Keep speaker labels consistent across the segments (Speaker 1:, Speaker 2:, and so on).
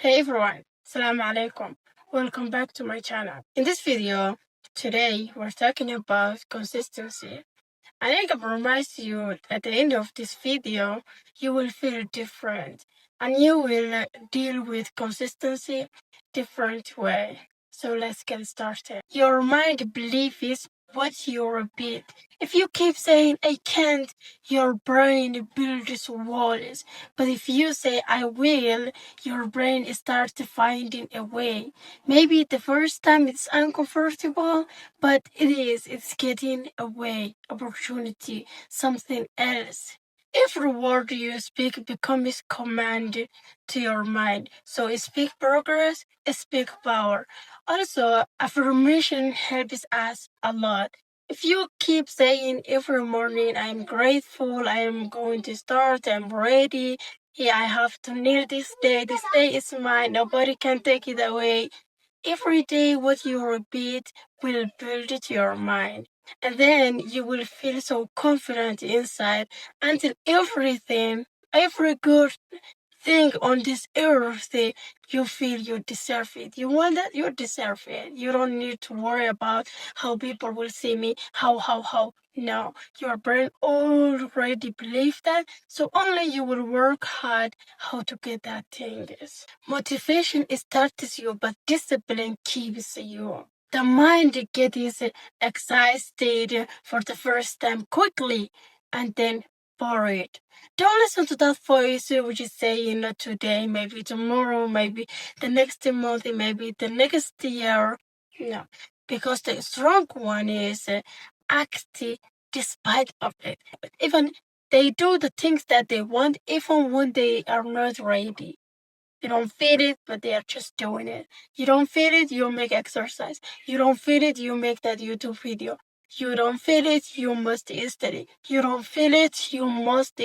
Speaker 1: Hey everyone, Assalamu alaikum. Welcome back to my channel. In this video, today we're talking about consistency. And I can promise you at the end of this video, you will feel different and you will deal with consistency different way. So let's get started. Your mind believes what you repeat. If you keep saying, I can't, your brain builds walls. But if you say, I will, your brain starts finding a way. Maybe the first time it's uncomfortable, but it's getting away, opportunity, something else. Every word you speak becomes command to your mind. So speak progress, speak power. Also, affirmation helps us a lot. If you keep saying every morning, I'm grateful, I am going to start, I'm ready, yeah, I have to nail this day is mine, nobody can take it away. Every day, what you repeat will build it your mind. And then you will feel so confident inside until every good thing on this earth, you feel you deserve it. You want that? You deserve it. You don't need to worry about how people will see me, how. No, your brain already believes that, so only you will work hard how to get that thing. Motivation starts you, but discipline keeps you. The mind gets excited for the first time quickly and then bored. Don't listen to that voice which is saying today, maybe tomorrow, maybe the next month, maybe the next year. No, because the strong one is acting despite of it. Even they do the things that they want, even when they are not ready. You don't feel it, but they are just doing it. You don't feel it, you make exercise. You don't feel it, you make that YouTube video. You don't feel it, you must study. You don't feel it, you must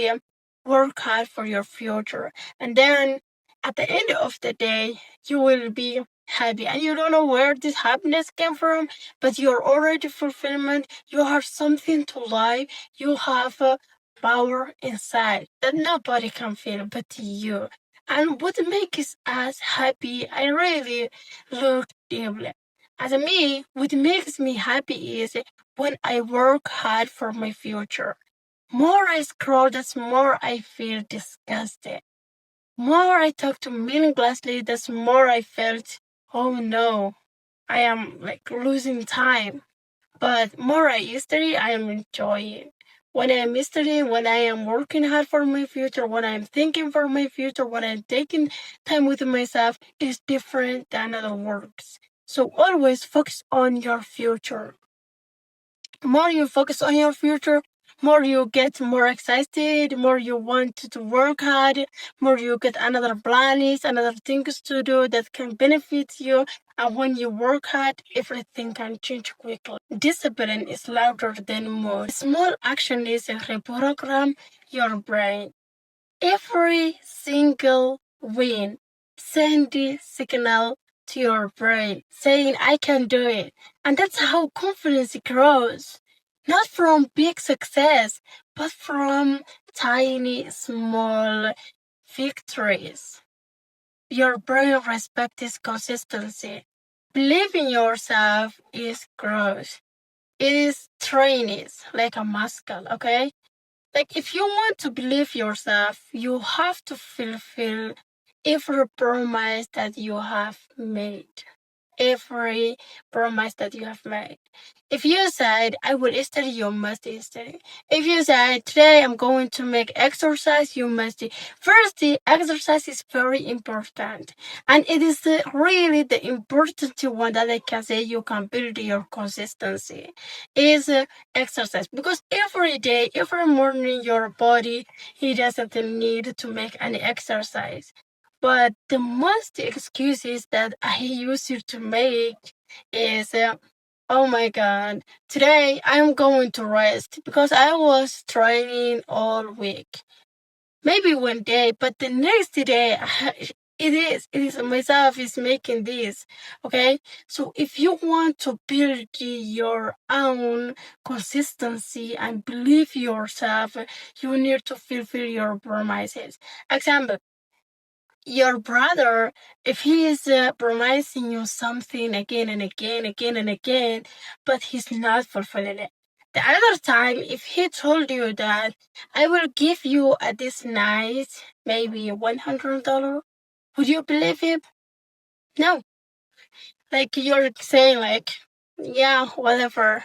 Speaker 1: work hard for your future. And then at the end of the day, you will be happy. And you don't know where this happiness came from, but you're already fulfillment. You have something to life. You have a power inside that nobody can feel but you. And what makes us happy, I really look deeply. As me, what makes me happy is when I work hard for my future. More I scroll, the more I feel disgusted. More I talk to meaninglessly, the more I felt, oh no, I am like losing time. But more I study, I am enjoying. When I'm studying, when I am working hard for my future, when I'm thinking for my future, when I'm taking time with myself, is different than other works. So always focus on your future. The more you focus on your future, more you get more excited, more you want to work hard, more you get another plans, another things to do that can benefit you. And when you work hard, everything can change quickly. Discipline is louder than mood. Small action is a reprogram your brain. Every single win send a signal to your brain saying, I can do it. And that's how confidence grows. Not from big success, but from tiny, small victories. Your brain respects consistency. Believe in yourself is growth. It is training, like a muscle, okay? Like if you want to believe yourself, you have to fulfill every promise that you have made. Every promise that you have made. If you said, I will study, you must study. If you said, today I'm going to make exercise, you must. First, the exercise is very important. And it is really the important one that I can say you can build your consistency is exercise. Because every day, every morning, your body, it doesn't need to make any exercise. But the most excuses that I used to make is, oh my God, today I'm going to rest because I was training all week. Maybe one day, but the next day, it is myself is making this, okay? So if you want to build your own consistency and believe yourself, you need to fulfill your promises. Example, your brother, if he is promising you something again and again, again and again, but he's not fulfilling it. The other time, if he told you that I will give you at this night maybe $100, would you believe him? No. Like you're saying like, yeah, whatever.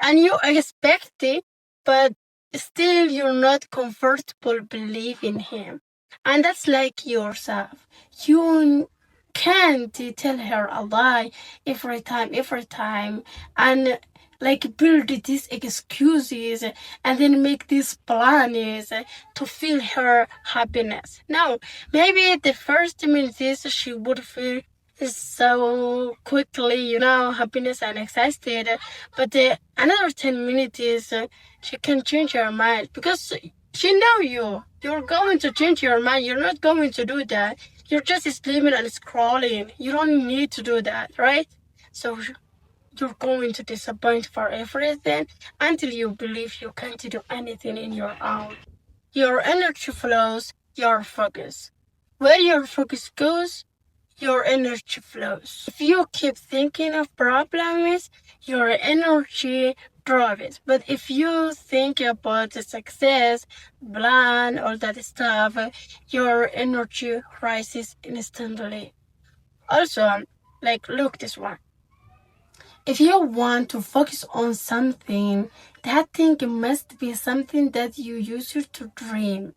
Speaker 1: And you expect it, but still you're not comfortable believing him. And that's like yourself. You can't tell her a lie every time, and like build these excuses and then make these plans to feel her happiness. No, maybe the first minutes she would feel so quickly, happiness and excited, but another 10 minutes is she can change her mind because she know you. You're going to change your mind. You're not going to do that. You're just sleeping and scrolling. You don't need to do that, right? So you're going to disappoint for everything until you believe you can't do anything in your own. Your energy flows, your focus. Where your focus goes, your energy flows. If you keep thinking of problems, your energy drops. But if you think about the success, plan, all that stuff, your energy rises instantly. Also, like, look this one. If you want to focus on something, that thing must be something that you used to dream.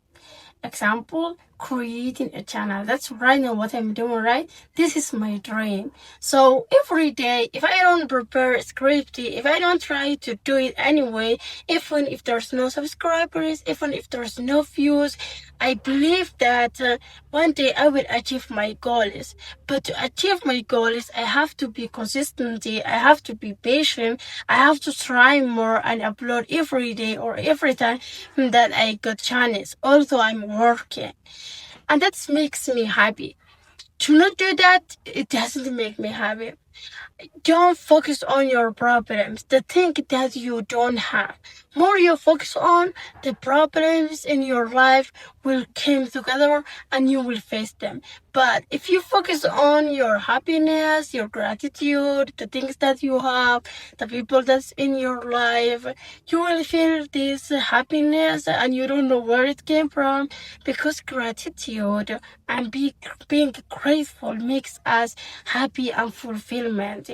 Speaker 1: Example, creating a channel. That's right now what I'm doing, right? This is my dream. So every day, if I don't prepare a script, if I don't try to do it anyway, even if there's no subscribers, even if there's no views, I believe that one day I will achieve my goals. But to achieve my goals, I have to be consistent. I have to be patient. I have to try more and upload every day or every time that I got chance. Also, I'm working. And that makes me happy. To not do that, it doesn't make me happy. Don't focus on your problems, the thing that you don't have. More you focus on, the problems in your life will come together and you will face them. But if you focus on your happiness, your gratitude, the things that you have, the people that's in your life, you will feel this happiness and you don't know where it came from, because gratitude and being grateful makes us happy and fulfillment.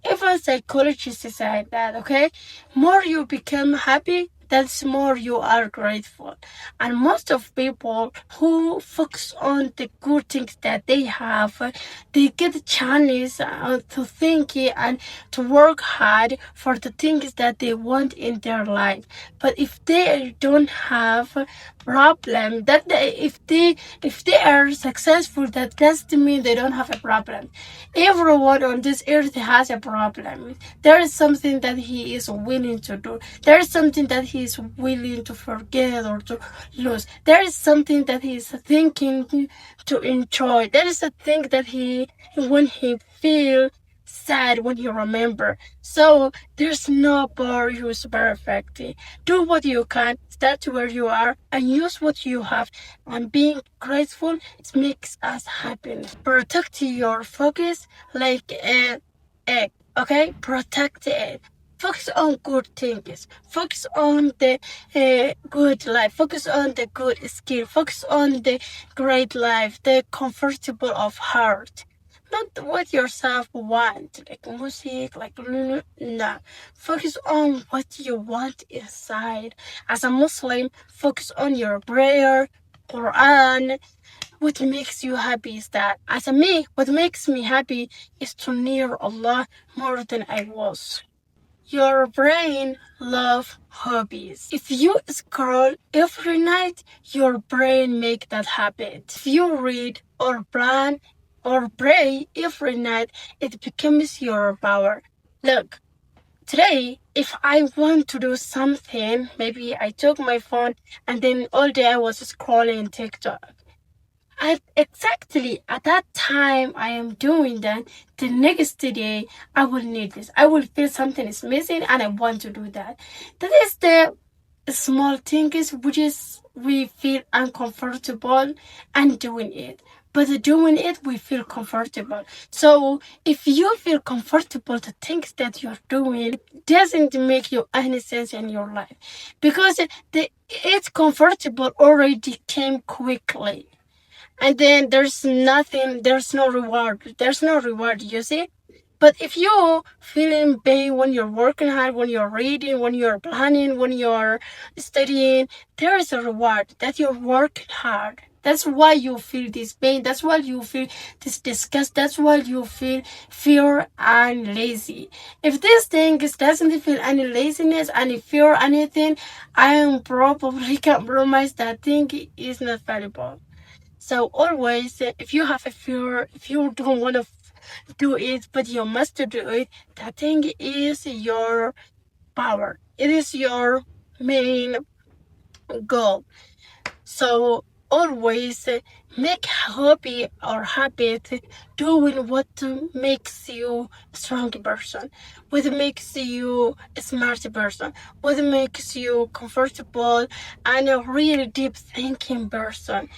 Speaker 1: Even psychologists say that, okay? More you become happy, that's more you are grateful. And most of people who focus on the good things that they have, they get a chance to think and to work hard for the things that they want in their life. But if they don't have problem, if they are successful, that doesn't mean they don't have a problem. Everyone on this earth has a problem. There is something that he is willing to do. There is something that he is willing to forget or to lose. There is something that he is thinking to enjoy. There is a thing that when he feels sad, when you remember. So there's nobody who's perfect. Do what you can, start where you are, and use what you have. And being grateful, it makes us happy. Protect your focus like an egg, okay? Protect it. Focus on good things. Focus on the good life. Focus on the good skill. Focus on the great life, the comfortable of heart. Not what yourself want, like music, like no. Focus on what you want inside. As a Muslim, focus on your prayer, Quran. What makes you happy is that, as a me, what makes me happy is to near Allah more than I was. Your brain loves hobbies. If you scroll every night, your brain make that habit. If you read or plan or pray every night, it becomes your power. Look, today, if I want to do something, maybe I took my phone and then all day I was scrolling TikTok. Exactly at that time I am doing that, the next day I will need this. I will feel something is missing and I want to do that. That is the small things which is we feel uncomfortable and doing it. but doing it, we feel comfortable. So if you feel comfortable, the things that you're doing doesn't make you any sense in your life, because it's comfortable already came quickly, and then there's nothing, there's no reward, you see. But if you feel in pain when you're working hard, when you're reading, when you're planning, when you're studying, there is a reward that you're working hard. That's why you feel this pain. That's why you feel this disgust. That's why you feel fear and lazy. If this thing doesn't feel any laziness, any fear, anything, I am probably compromise that thing is not valuable. So always, if you have a fear, if you don't want to do it, but you must do it, that thing is your power. It is your main goal. So always make hobby or habit doing what makes you a strong person, what makes you a smart person, what makes you comfortable and a really deep thinking person.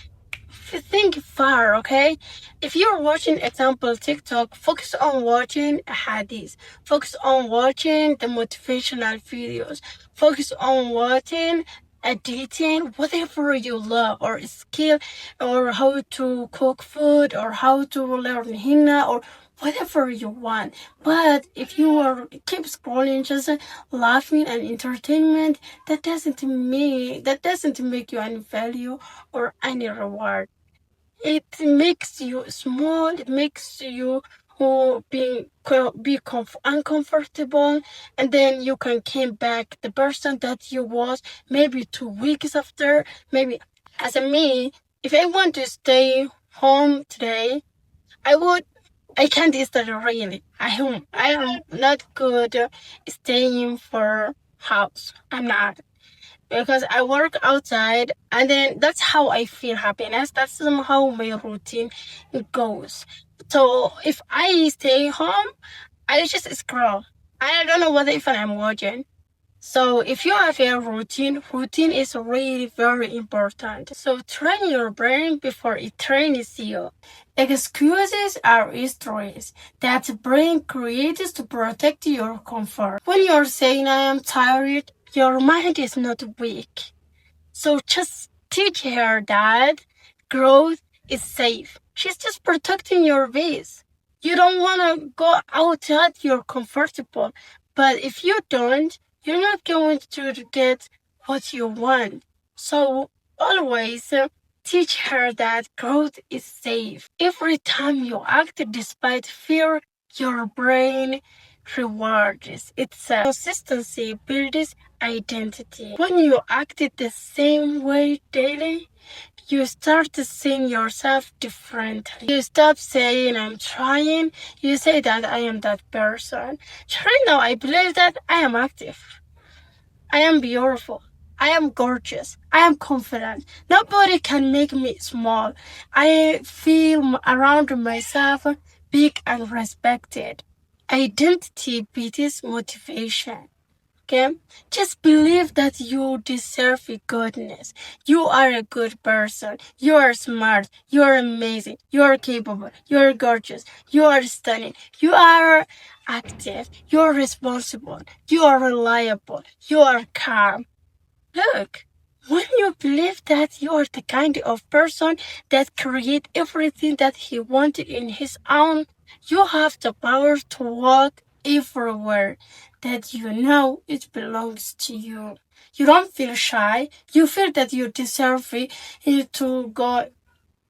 Speaker 1: Think far, okay? If you're watching example TikTok, focus on watching hadiths, focus on watching the motivational videos, focus on watching editing, whatever you love or skill, or how to cook food, or how to learn henna, or whatever you want. But if you are keep scrolling, just laughing and entertainment, that doesn't make you any value or any reward. It makes you small. It makes you uncomfortable, and then you can came back the person that you was maybe 2 weeks after. Maybe as a me, if I want to stay home today, I would. I can't study really. I am not good staying for house. I'm not, because I work outside, and then that's how I feel happiness. That's somehow my routine goes. So if I stay home, I just scroll. I don't know what if I'm watching. So if you have a routine is really very important. So train your brain before it trains you. Excuses are histories that the brain creates to protect your comfort. When you're saying I am tired, your mind is not weak. So just teach her that growth is safe. She's just protecting your base. You don't want to go outside, you're comfortable. But if you don't, you're not going to get what you want. So always teach her that growth is safe. Every time you act despite fear, your brain rewards itself. Consistency builds identity. When you act the same way daily, you start to seeing yourself differently. You stop saying I'm trying, you say that I am that person. Right now, I believe that I am active. I am beautiful. I am gorgeous. I am confident. Nobody can make me small. I feel around myself big and respected. Identity beats motivation. Okay? Just believe that you deserve goodness. You are a good person. You are smart. You are amazing. You are capable. You are gorgeous. You are stunning. You are active. You are responsible. You are reliable. You are calm. Look, when you believe that you are the kind of person that create everything that he wanted in his own, you have the power to walk everywhere that you know it belongs to you. You don't feel shy. You feel that you deserve it to go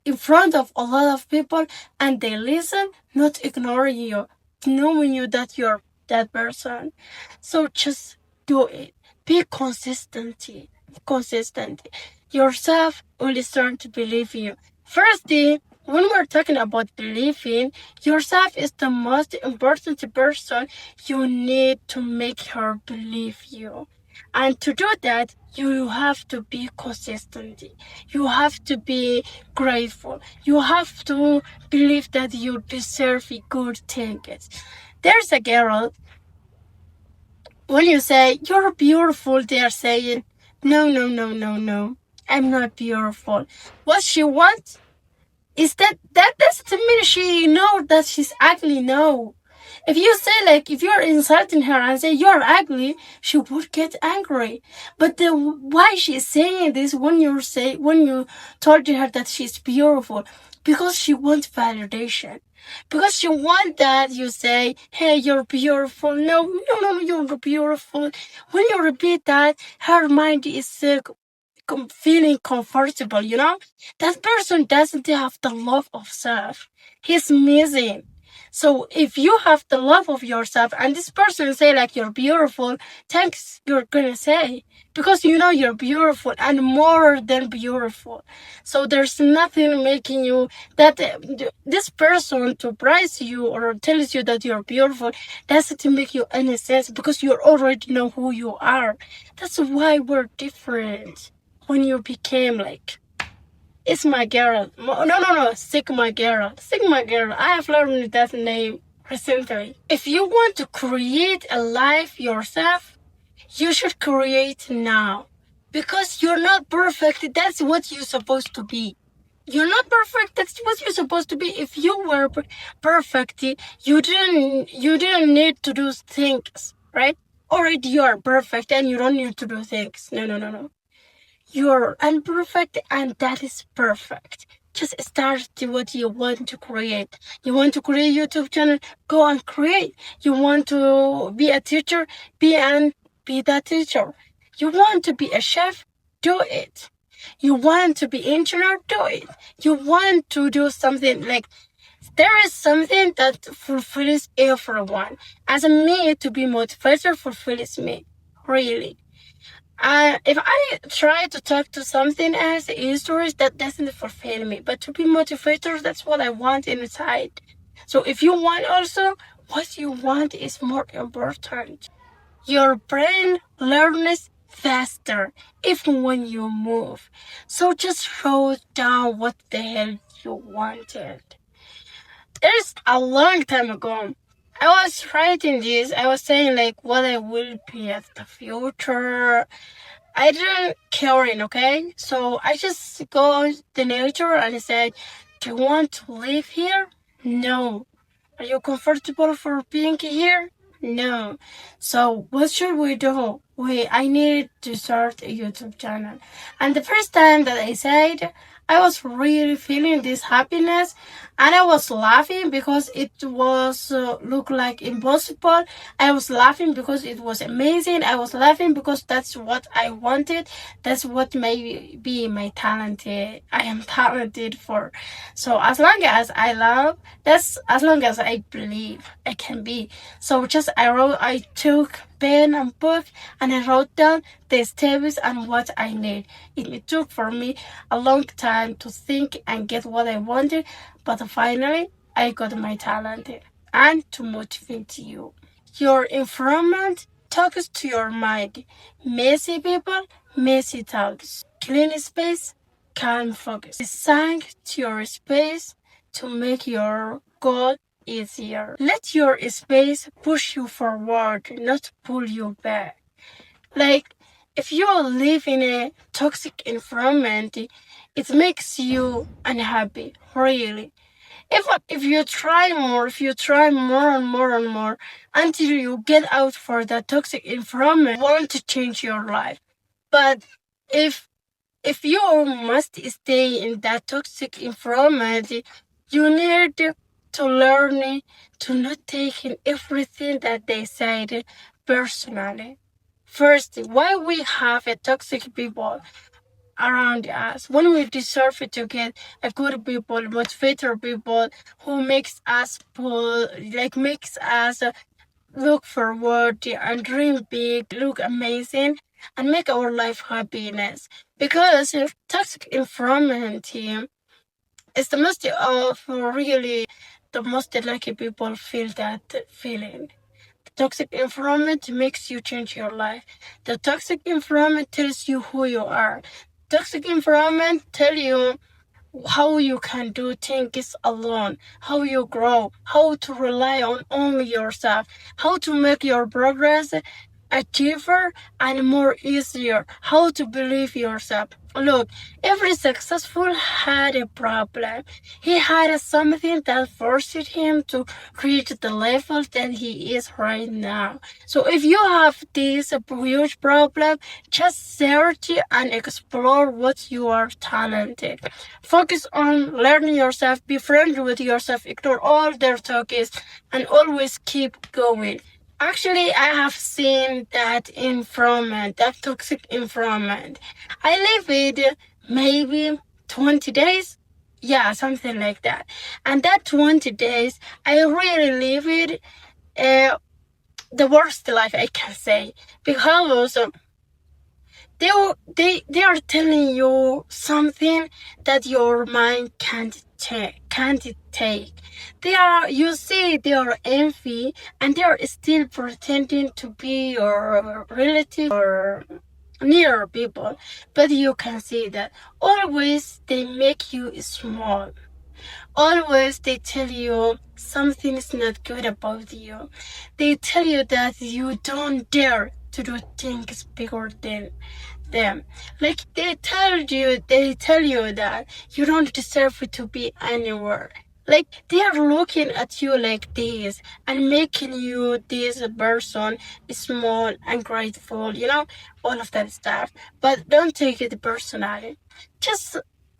Speaker 1: in front of a lot of people, and they listen, not ignoring you, knowing you that you're that person. So just do it. Be consistent. Yourself will start to believe you. Firstly, when we're talking about believing, yourself is the most important person. You need to make her believe you. And to do that, you have to be consistent. You have to be grateful. You have to believe that you deserve good things. There's a girl, when you say you're beautiful, they're saying, no, no, no, no, no, I'm not beautiful. What she wants Is that doesn't mean she know that she's ugly? No. If you say, like, if you're insulting her and say you're ugly, she would get angry. But why she's saying this when you told her that she's beautiful? Because she wants validation. Because she wants that you say, hey, you're beautiful. No, no, no, you're beautiful. When you repeat that, her mind is feeling comfortable, you know? That person doesn't have the love of self. He's missing. So if you have the love of yourself and this person say like you're beautiful, thanks you're gonna say. Because you know you're beautiful and more than beautiful. So there's nothing making you that this person to praise you or tells you that you're beautiful doesn't make you any sense because you already know who you are. That's why we're different. When you became like, it's my girl. No, Sigma girl. Sigma girl. I have learned that name recently. If you want to create a life yourself, you should create now. Because you're not perfect. That's what you're supposed to be. You're not perfect. That's what you're supposed to be. If you were perfect, you didn't need to do things, right? Already you are perfect and you don't need to do things. No. You're imperfect and that is perfect. Just start to what you want to create. You want to create a YouTube channel, go and create. You want to be a teacher, be that teacher. You want to be a chef, do it. You want to be engineer, do it. You want to do something like there is something that fulfills everyone. As me to be motivator fulfills me. Really. If I try to talk to something as stories, that doesn't fulfill me. But to be motivator, that's what I want inside. So if you want also, what you want is more important. Your brain learns faster even when you move. So just write down what the hell you wanted. There's a long time ago. I was writing this. I was saying like what I will be at the future. I didn't caring, okay? So I just go to nature and I said, do you want to live here? No. Are you comfortable for being here? No. So what should we do? I needed to start a YouTube channel. And the first time that I said, I was really feeling this happiness and I was laughing because it was look like impossible. I was laughing because it was amazing. I was laughing because that's what I wanted. That's what may be my talent. I am talented for. So as long as I love, that's as long as I believe I can be. So I took pen and book and I wrote down the steps and what I need. It took for me a long time to think and get what I wanted, but finally I got my talent and to motivate you. Your environment talks to your mind. Messy people, messy thoughts. Clean space, calm focus. Design to your space to make your goal easier. Let your space push you forward, not pull you back. Like, if you live in a toxic environment, it makes you unhappy, really. If you try more, if you try more and more and more until you get out for that toxic environment, you want to change your life. But if you must stay in that toxic environment, you need to learn to not take in everything that they said personally. First, why we have a toxic people around us when we deserve it to get a good people, motivator people who makes us pull, like makes us look forward and dream big, look amazing, and make our life happiness. Because toxic environment is the most of really the most lucky people feel that feeling. The toxic environment makes you change your life. The toxic environment tells you who you are. Toxic environment tell you how you can do things alone, how you grow, how to rely on only yourself, how to make your progress achiever and more easier how to believe yourself. Look, every successful had a problem. He had something that forced him to reach the level that he is right now. So if you have this huge problem, just search and explore what you are talented. Focus on learning yourself, be friendly with yourself, ignore all their talks, and always keep going. Actually, I have seen that environment, that toxic environment. I live it maybe 20 days. Yeah, something like that. And that 20 days, I really live it the worst life I can say. Because they are telling you something that your mind can't take. You see they are envy and they are still pretending to be your relative or near people, but you can see that always they make you small. Always they tell you something is not good about you. They tell you that you don't dare to do things bigger than them. Like they tell you that you don't deserve to be anywhere. Like they are looking at you like this and making you this person small and grateful, all of that stuff. But don't take it personally. Just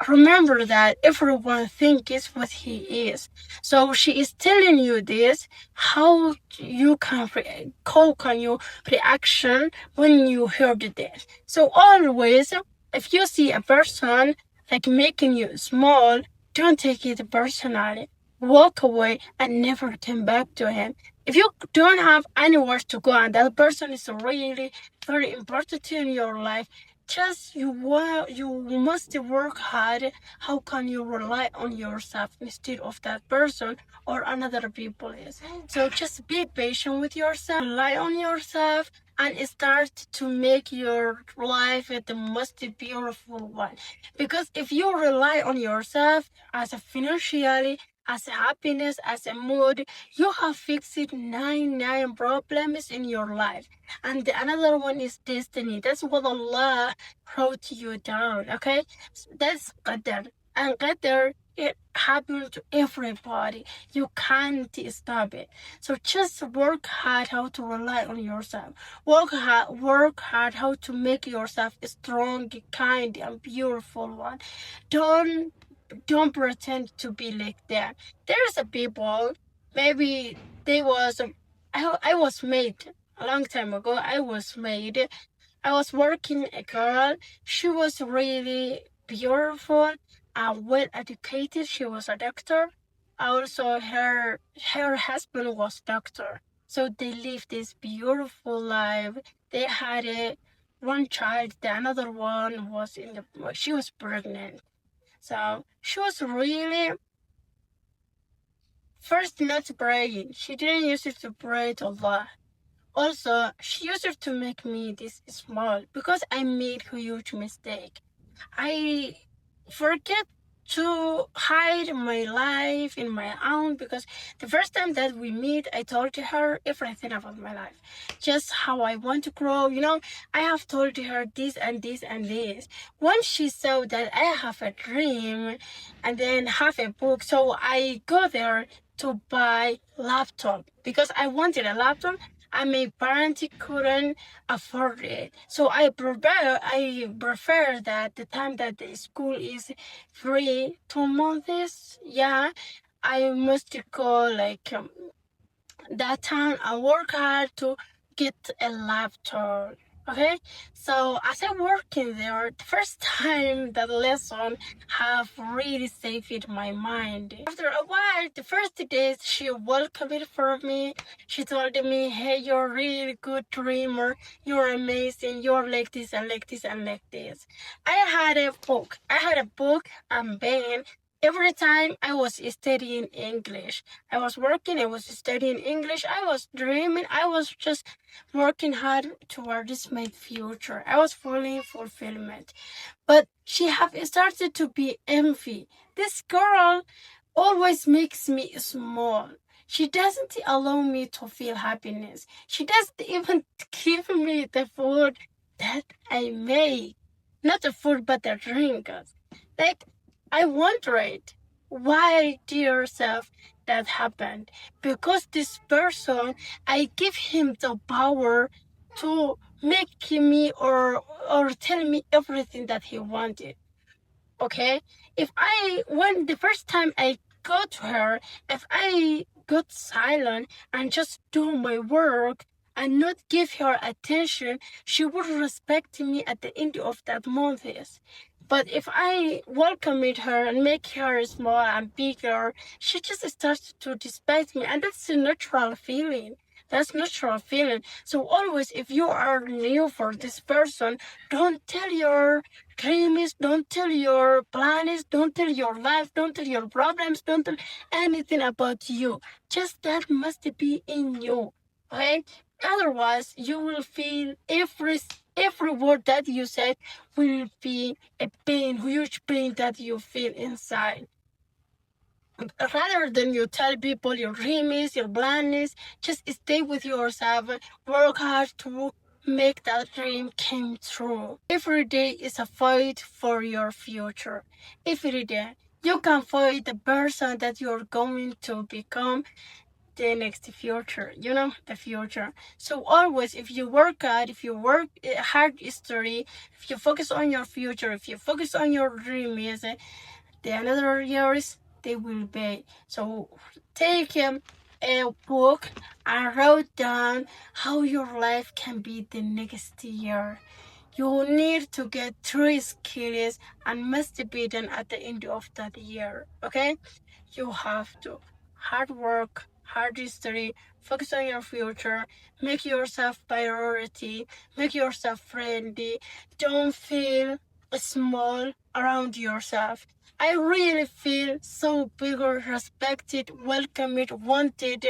Speaker 1: remember that everyone thinks what he is. So she is telling you this. How can you reaction when you heard this? So always, if you see a person like making you small, don't take it personally. Walk away and never come back to him. If you don't have anywhere to go and that person is really very important in your life, just you must work hard. How can you rely on yourself instead of that person or another people is? So just be patient with yourself, rely on yourself, and start to make your life the most beautiful one. Because if you rely on yourself as a financially, as a happiness, as a mood, you have fixed nine problems in your life. And the another one is destiny. That's what Allah wrote you down, okay? That's qadar. And qadar, it happens to everybody. You can't stop it. So just work hard how to rely on yourself. Work hard how to make yourself a strong, kind, and beautiful one. Don't pretend to be like that. There's a people, maybe they was, I was made a long time ago. I was working a girl. She was really beautiful and well educated. She was a doctor. Also, her husband was doctor. So they lived this beautiful life. They had one child. The another one was she was pregnant. So she was really first not praying. She didn't use it to pray to Allah. Also, she used it to make me this small because I made a huge mistake. I forget to hide my life in my own because the first time that we meet, I told her everything about my life, just how I want to grow. I have told her this and this and this. Once she saw that I have a dream and then have a book, so I go there to buy laptop because I wanted a laptop and my parents couldn't afford it. So I prefer that the time that the school is free, 2 months, yeah, I must go like that time I work hard to get a laptop. Okay, so as I working there, the first time that lesson have really saved my mind. After a while, the first days she welcomed it for me. She told me, "Hey, you're a really good dreamer. You're amazing. You're like this and like this and like this." I had a book. And then every time I was studying English. I was working, I was studying English, I was dreaming, I was just working hard towards my future. I was feeling fulfillment. But she have started to be envy. This girl always makes me small. She doesn't allow me to feel happiness. She doesn't even give me the food that I make. Not the food, but the drink. Like, I wondered, why, dear self, that happened? Because this person, I give him the power to make me or tell me everything that he wanted. Okay, if I when the first time I go to her, if I got silent and just do my work and not give her attention, she would respect me at the end of that month. But if I welcome her and make her small and bigger, she just starts to despise me, and that's a natural feeling. That's natural feeling. So always, if you are new for this person, don't tell your dreams, don't tell your plans, don't tell your life, don't tell your problems, don't tell anything about you. Just that must be in you, okay? Otherwise, you will feel every word that you said will be a pain, huge pain that you feel inside. Rather than you tell people your dreams, your plans, just stay with yourself, work hard to make that dream come true. Every day is a fight for your future. Every day you can fight the person that you're going to become the next future, the future. So always, if you work hard, if you work hard history, if you focus on your future, if you focus on your dreams, the another years they will be. So take a book and write down how your life can be the next year. You need to get 3 skills and must be done at the end of that year. Okay? You have to hard work, hard history, focus on your future, make yourself priority, make yourself friendly, don't feel small around yourself. I really feel so bigger, respected, welcomed, wanted,